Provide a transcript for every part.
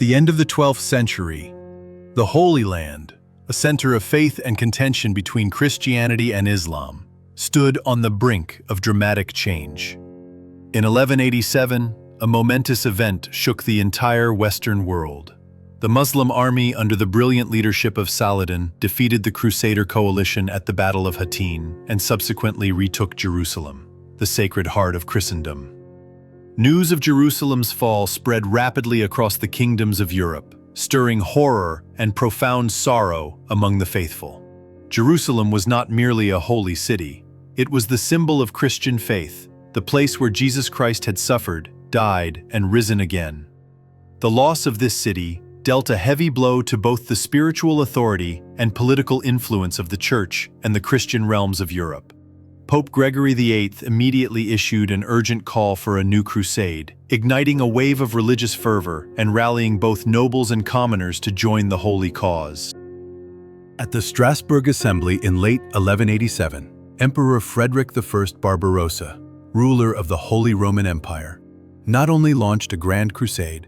the end of the 12th century, the Holy Land, a center of faith and contention between Christianity and Islam, stood on the brink of dramatic change. In 1187, a momentous event shook the entire Western world. The Muslim army under the brilliant leadership of Saladin defeated the Crusader coalition at the Battle of Hattin and subsequently retook Jerusalem, the sacred heart of Christendom. News of Jerusalem's fall spread rapidly across the kingdoms of Europe, stirring horror and profound sorrow among the faithful. Jerusalem was not merely a holy city. It was the symbol of Christian faith, the place where Jesus Christ had suffered, died, and risen again. The loss of this city dealt a heavy blow to both the spiritual authority and political influence of the Church and the Christian realms of Europe. Pope Gregory VIII immediately issued an urgent call for a new crusade, igniting a wave of religious fervor and rallying both nobles and commoners to join the holy cause. At the Strasbourg Assembly in late 1187, Emperor Frederick I Barbarossa, ruler of the Holy Roman Empire, not only launched a grand crusade,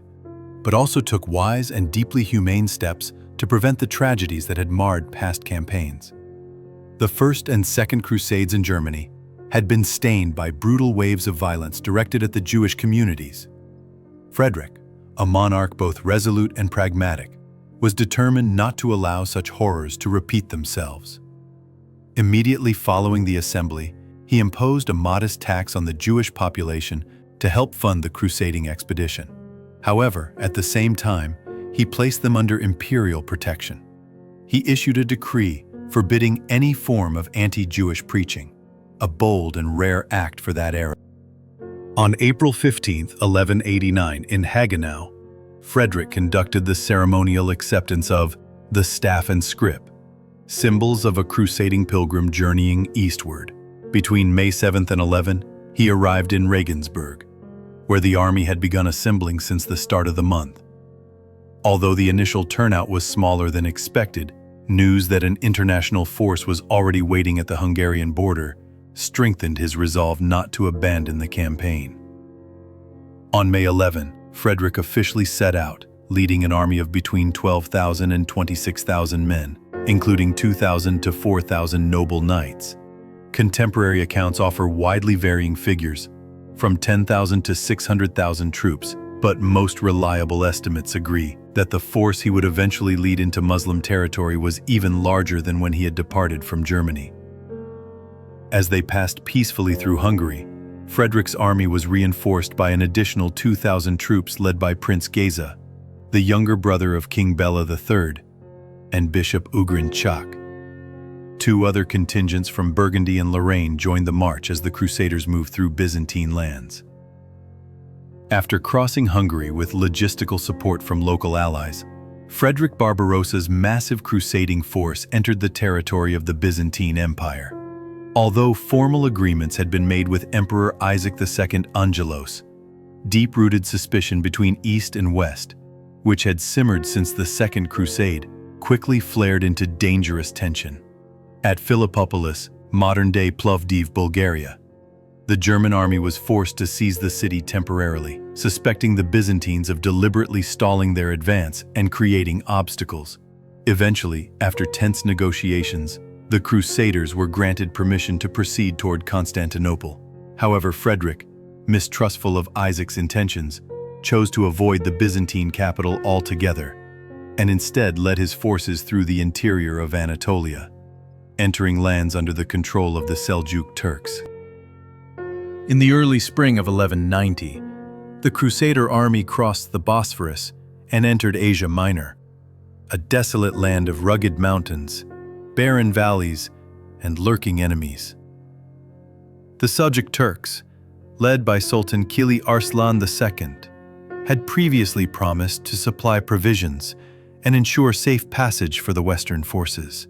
but also took wise and deeply humane steps to prevent the tragedies that had marred past campaigns. The First and Second Crusades in Germany had been stained by brutal waves of violence directed at the Jewish communities. Frederick, a monarch both resolute and pragmatic, was determined not to allow such horrors to repeat themselves. Immediately following the assembly, he imposed a modest tax on the Jewish population to help fund the crusading expedition. However, at the same time, he placed them under imperial protection. He issued a decree forbidding any form of anti-Jewish preaching, a bold and rare act for that era. On April 15, 1189, in Hagenau, Frederick conducted the ceremonial acceptance of the staff and scrip, symbols of a crusading pilgrim journeying eastward. Between May 7th and 11, he arrived in Regensburg, where the army had begun assembling since the start of the month. Although the initial turnout was smaller than expected, news that an international force was already waiting at the Hungarian border strengthened his resolve not to abandon the campaign. On May 11, Frederick officially set out, leading an army of between 12,000 and 26,000 men, including 2,000 to 4,000 noble knights. Contemporary accounts offer widely varying figures, from 10,000 to 600,000 troops, but most reliable estimates agree that the force he would eventually lead into Muslim territory was even larger than when he had departed from Germany. As they passed peacefully through Hungary, Frederick's army was reinforced by an additional 2,000 troops led by Prince Geza, the younger brother of King Bela III, and Bishop Ugrin Chak. Two other contingents from Burgundy and Lorraine joined the march as the Crusaders moved through Byzantine lands. After crossing Hungary with logistical support from local allies, Frederick Barbarossa's massive crusading force entered the territory of the Byzantine Empire. Although formal agreements had been made with Emperor Isaac II Angelos, deep-rooted suspicion between East and West, which had simmered since the Second Crusade, quickly flared into dangerous tension. At Philippopolis, modern-day Plovdiv, Bulgaria, the German army was forced to seize the city temporarily, suspecting the Byzantines of deliberately stalling their advance and creating obstacles. Eventually, after tense negotiations, the Crusaders were granted permission to proceed toward Constantinople. However, Frederick, mistrustful of Isaac's intentions, chose to avoid the Byzantine capital altogether, and instead led his forces through the interior of Anatolia, entering lands under the control of the Seljuk Turks. In the early spring of 1190, the Crusader army crossed the Bosphorus and entered Asia Minor, a desolate land of rugged mountains, barren valleys, and lurking enemies. The Seljuk Turks, led by Sultan Kili Arslan II, had previously promised to supply provisions and ensure safe passage for the Western forces.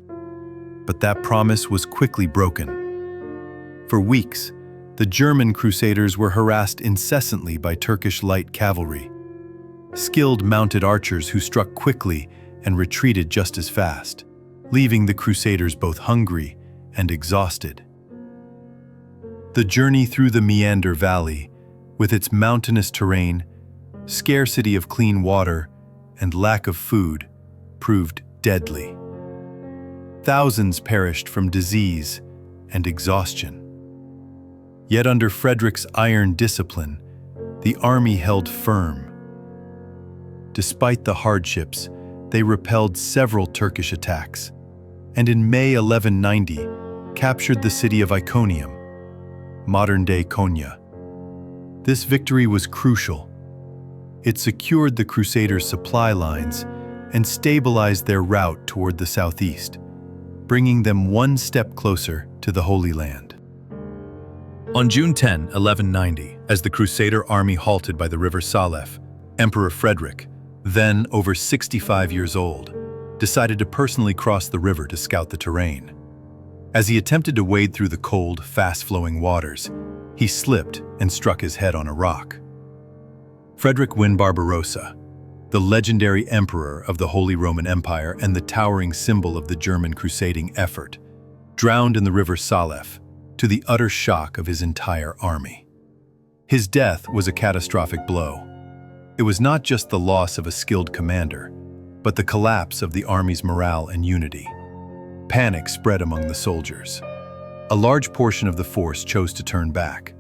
But that promise was quickly broken. For weeks, the German Crusaders were harassed incessantly by Turkish light cavalry, skilled mounted archers who struck quickly and retreated just as fast, leaving the Crusaders both hungry and exhausted. The journey through the Meander Valley, with its mountainous terrain, scarcity of clean water, and lack of food proved deadly. Thousands perished from disease and exhaustion. Yet under Frederick's iron discipline, the army held firm. Despite the hardships, they repelled several Turkish attacks, and in May 1190 captured the city of Iconium, modern-day Konya. This victory was crucial. It secured the Crusaders' supply lines and stabilized their route toward the southeast, bringing them one step closer to the Holy Land. On June 10, 1190, as the Crusader army halted by the river Salef, Emperor Frederick, then over 65 years old, decided to personally cross the river to scout the terrain. As he attempted to wade through the cold, fast-flowing waters, he slipped and struck his head on a rock. Frederick Barbarossa, the legendary emperor of the Holy Roman Empire and the towering symbol of the German crusading effort, drowned in the river Salef, to the utter shock of his entire army. His death was a catastrophic blow. It was not just the loss of a skilled commander, but the collapse of the army's morale and unity. Panic spread among the soldiers. A large portion of the force chose to turn back.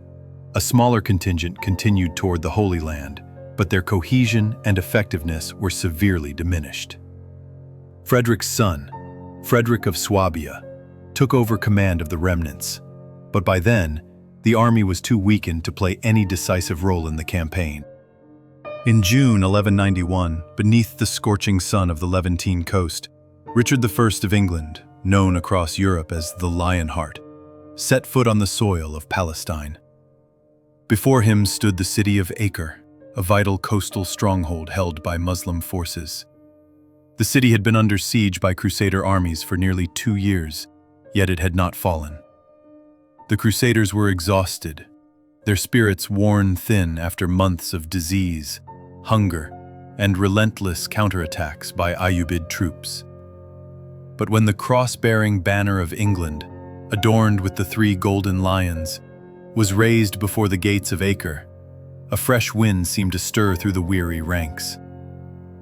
A smaller contingent continued toward the Holy Land, but their cohesion and effectiveness were severely diminished. Frederick's son, Frederick of Swabia, took over command of the remnants, but by then, the army was too weakened to play any decisive role in the campaign. In June 1191, beneath the scorching sun of the Levantine coast, Richard I of England, known across Europe as the Lionheart, set foot on the soil of Palestine. Before him stood the city of Acre, a vital coastal stronghold held by Muslim forces. The city had been under siege by Crusader armies for nearly 2 years, yet it had not fallen. The Crusaders were exhausted, their spirits worn thin after months of disease, hunger, and relentless counterattacks by Ayyubid troops. But when the cross-bearing banner of England, adorned with the 3 golden lions, was raised before the gates of Acre, a fresh wind seemed to stir through the weary ranks.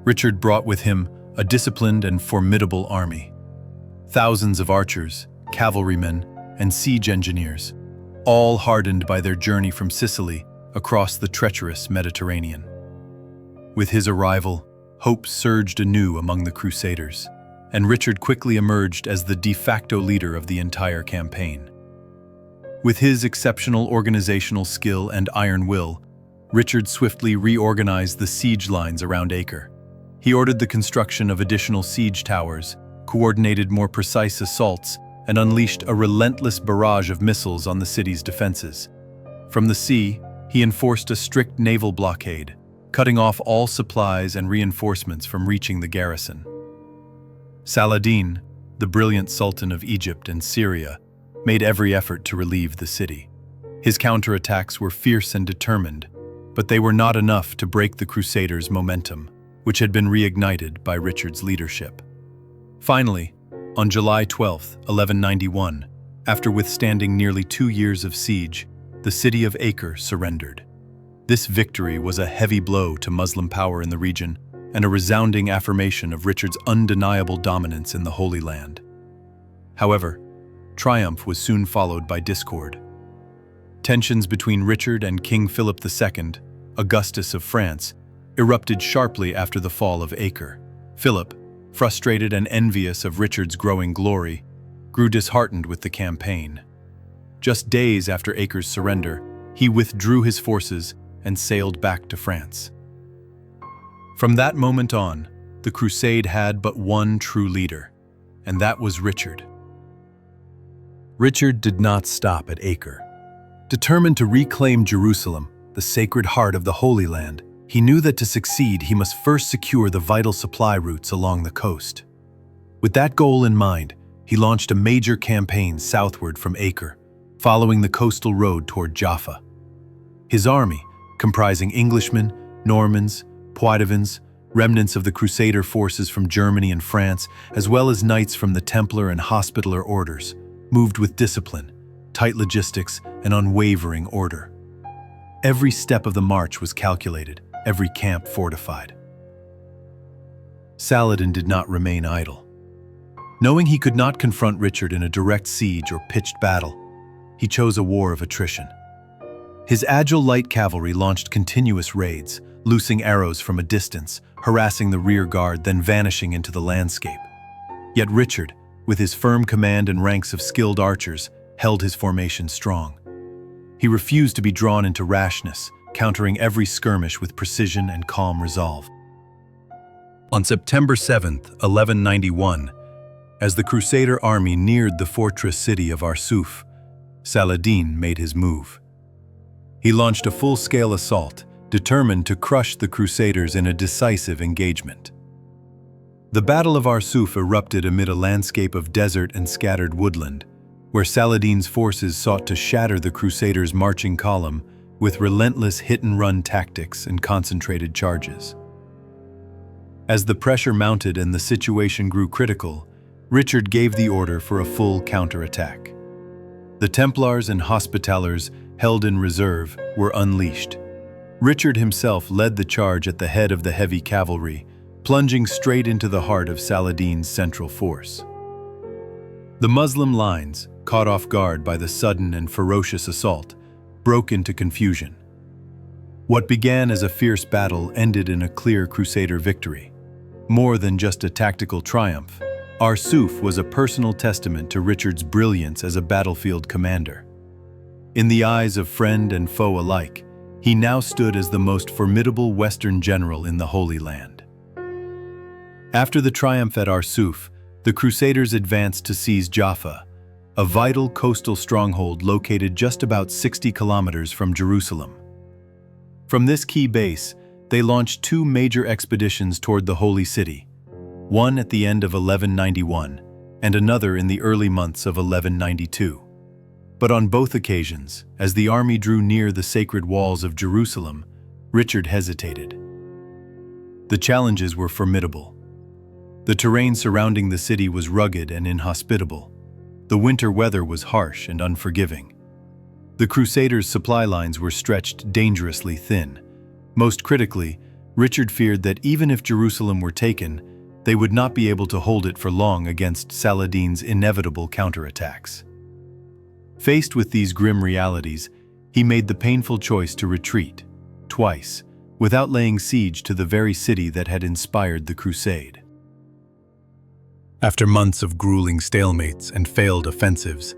Richard brought with him a disciplined and formidable army. Thousands of archers, cavalrymen, and siege engineers, all hardened by their journey from Sicily across the treacherous Mediterranean. With his arrival, hope surged anew among the Crusaders, and Richard quickly emerged as the de facto leader of the entire campaign. With his exceptional organizational skill and iron will, Richard swiftly reorganized the siege lines around Acre. He ordered the construction of additional siege towers, coordinated more precise assaults, and unleashed a relentless barrage of missiles on the city's defenses. From the sea, he enforced a strict naval blockade, cutting off all supplies and reinforcements from reaching the garrison. Saladin, the brilliant sultan of Egypt and Syria, made every effort to relieve the city. His counterattacks were fierce and determined, but they were not enough to break the Crusaders' momentum, which had been reignited by Richard's leadership. Finally, on July 12, 1191, after withstanding nearly 2 years of siege, the city of Acre surrendered. This victory was a heavy blow to Muslim power in the region and a resounding affirmation of Richard's undeniable dominance in the Holy Land. However, triumph was soon followed by discord. Tensions between Richard and King Philip II, Augustus of France, erupted sharply after the fall of Acre. Philip, frustrated and envious of Richard's growing glory, grew disheartened with the campaign. Just days after Acre's surrender, he withdrew his forces and sailed back to France. From that moment on, the crusade had but one true leader, and that was Richard. Richard did not stop at Acre. Determined to reclaim Jerusalem, the sacred heart of the Holy Land, he knew that to succeed he must first secure the vital supply routes along the coast. With that goal in mind, he launched a major campaign southward from Acre, following the coastal road toward Jaffa. His army, comprising Englishmen, Normans, Poitevins, remnants of the Crusader forces from Germany and France, as well as knights from the Templar and Hospitaller orders, moved with discipline, tight logistics, and unwavering order. Every step of the march was calculated, every camp fortified. Saladin did not remain idle. Knowing he could not confront Richard in a direct siege or pitched battle, he chose a war of attrition. His agile light cavalry launched continuous raids, loosing arrows from a distance, harassing the rear guard, then vanishing into the landscape. Yet Richard, with his firm command and ranks of skilled archers, held his formation strong. He refused to be drawn into rashness, countering every skirmish with precision and calm resolve. On September 7th, 1191, as the Crusader army neared the fortress city of Arsuf, Saladin made his move. He launched a full-scale assault, determined to crush the Crusaders in a decisive engagement. The Battle of Arsuf erupted amid a landscape of desert and scattered woodland, where Saladin's forces sought to shatter the Crusaders' marching column with relentless hit-and-run tactics and concentrated charges. As the pressure mounted and the situation grew critical, Richard gave the order for a full counterattack. The Templars and Hospitallers, held in reserve, were unleashed. Richard himself led the charge at the head of the heavy cavalry, plunging straight into the heart of Saladin's central force. The Muslim lines, caught off guard by the sudden and ferocious assault, broke into confusion. What began as a fierce battle ended in a clear Crusader victory. More than just a tactical triumph, Arsuf was a personal testament to Richard's brilliance as a battlefield commander. In the eyes of friend and foe alike, he now stood as the most formidable Western general in the Holy Land. After the triumph at Arsuf, the Crusaders advanced to seize Jaffa, a vital coastal stronghold located just about 60 kilometers from Jerusalem. From this key base, they launched two major expeditions toward the Holy City, one at the end of 1191 and another in the early months of 1192. But on both occasions, as the army drew near the sacred walls of Jerusalem, Richard hesitated. The challenges were formidable. The terrain surrounding the city was rugged and inhospitable. The winter weather was harsh and unforgiving. The Crusaders' supply lines were stretched dangerously thin. Most critically, Richard feared that even if Jerusalem were taken, they would not be able to hold it for long against Saladin's inevitable counterattacks. Faced with these grim realities, he made the painful choice to retreat, twice, without laying siege to the very city that had inspired the crusade. After months of grueling stalemates and failed offensives,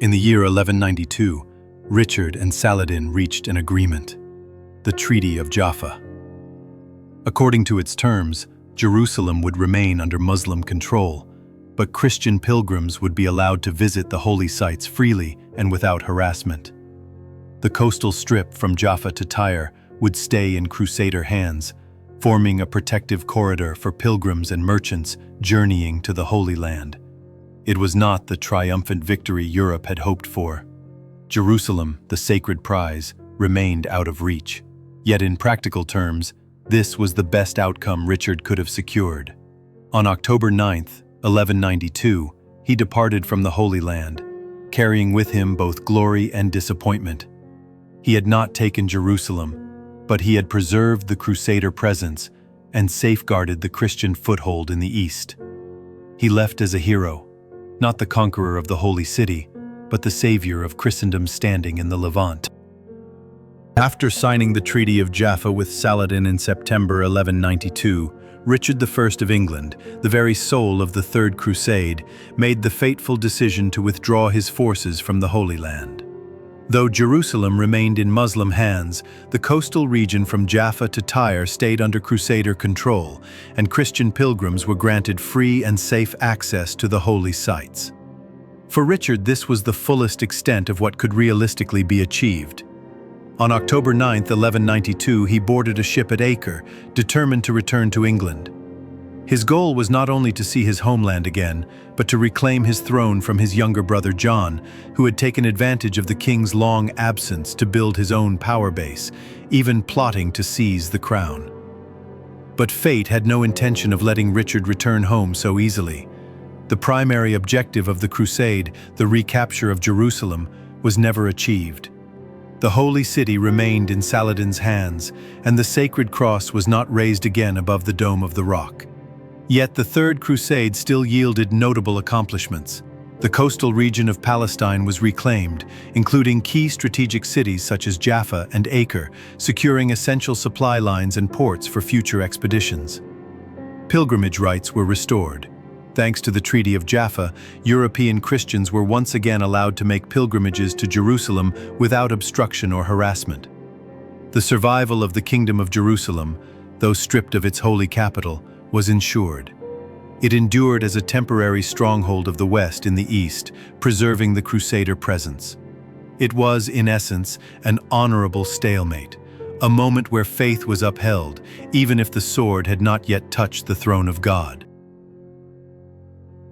in the year 1192, Richard and Saladin reached an agreement, the Treaty of Jaffa. According to its terms, Jerusalem would remain under Muslim control, but Christian pilgrims would be allowed to visit the holy sites freely and without harassment. The coastal strip from Jaffa to Tyre would stay in Crusader hands, forming a protective corridor for pilgrims and merchants journeying to the Holy Land. It was not the triumphant victory Europe had hoped for. Jerusalem, the sacred prize, remained out of reach. Yet in practical terms, this was the best outcome Richard could have secured. On October 9th, 1192, he departed from the Holy Land, carrying with him both glory and disappointment. He had not taken Jerusalem, but he had preserved the Crusader presence and safeguarded the Christian foothold in the East. He left as a hero, not the conqueror of the Holy City, but the savior of Christendom standing in the Levant. After signing the Treaty of Jaffa with Saladin in September 1192, Richard I of England, the very soul of the Third Crusade, made the fateful decision to withdraw his forces from the Holy Land. Though Jerusalem remained in Muslim hands, the coastal region from Jaffa to Tyre stayed under Crusader control, and Christian pilgrims were granted free and safe access to the holy sites. For Richard, this was the fullest extent of what could realistically be achieved. On October 9, 1192, he boarded a ship at Acre, determined to return to England. His goal was not only to see his homeland again, but to reclaim his throne from his younger brother John, who had taken advantage of the king's long absence to build his own power base, even plotting to seize the crown. But fate had no intention of letting Richard return home so easily. The primary objective of the crusade, the recapture of Jerusalem, was never achieved. The holy city remained in Saladin's hands, and the sacred cross was not raised again above the Dome of the Rock. Yet the Third Crusade still yielded notable accomplishments. The coastal region of Palestine was reclaimed, including key strategic cities such as Jaffa and Acre, securing essential supply lines and ports for future expeditions. Pilgrimage rights were restored. Thanks to the Treaty of Jaffa, European Christians were once again allowed to make pilgrimages to Jerusalem without obstruction or harassment. The survival of the Kingdom of Jerusalem, though stripped of its holy capital, was ensured. It endured as a temporary stronghold of the West in the East, preserving the Crusader presence. It was, in essence, an honorable stalemate, a moment where faith was upheld, even if the sword had not yet touched the throne of God.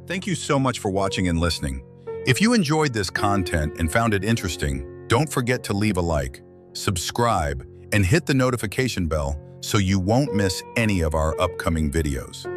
Thank you so much for watching and listening. If you enjoyed this content and found it interesting, don't forget to leave a like, subscribe, and hit the notification bell so you won't miss any of our upcoming videos.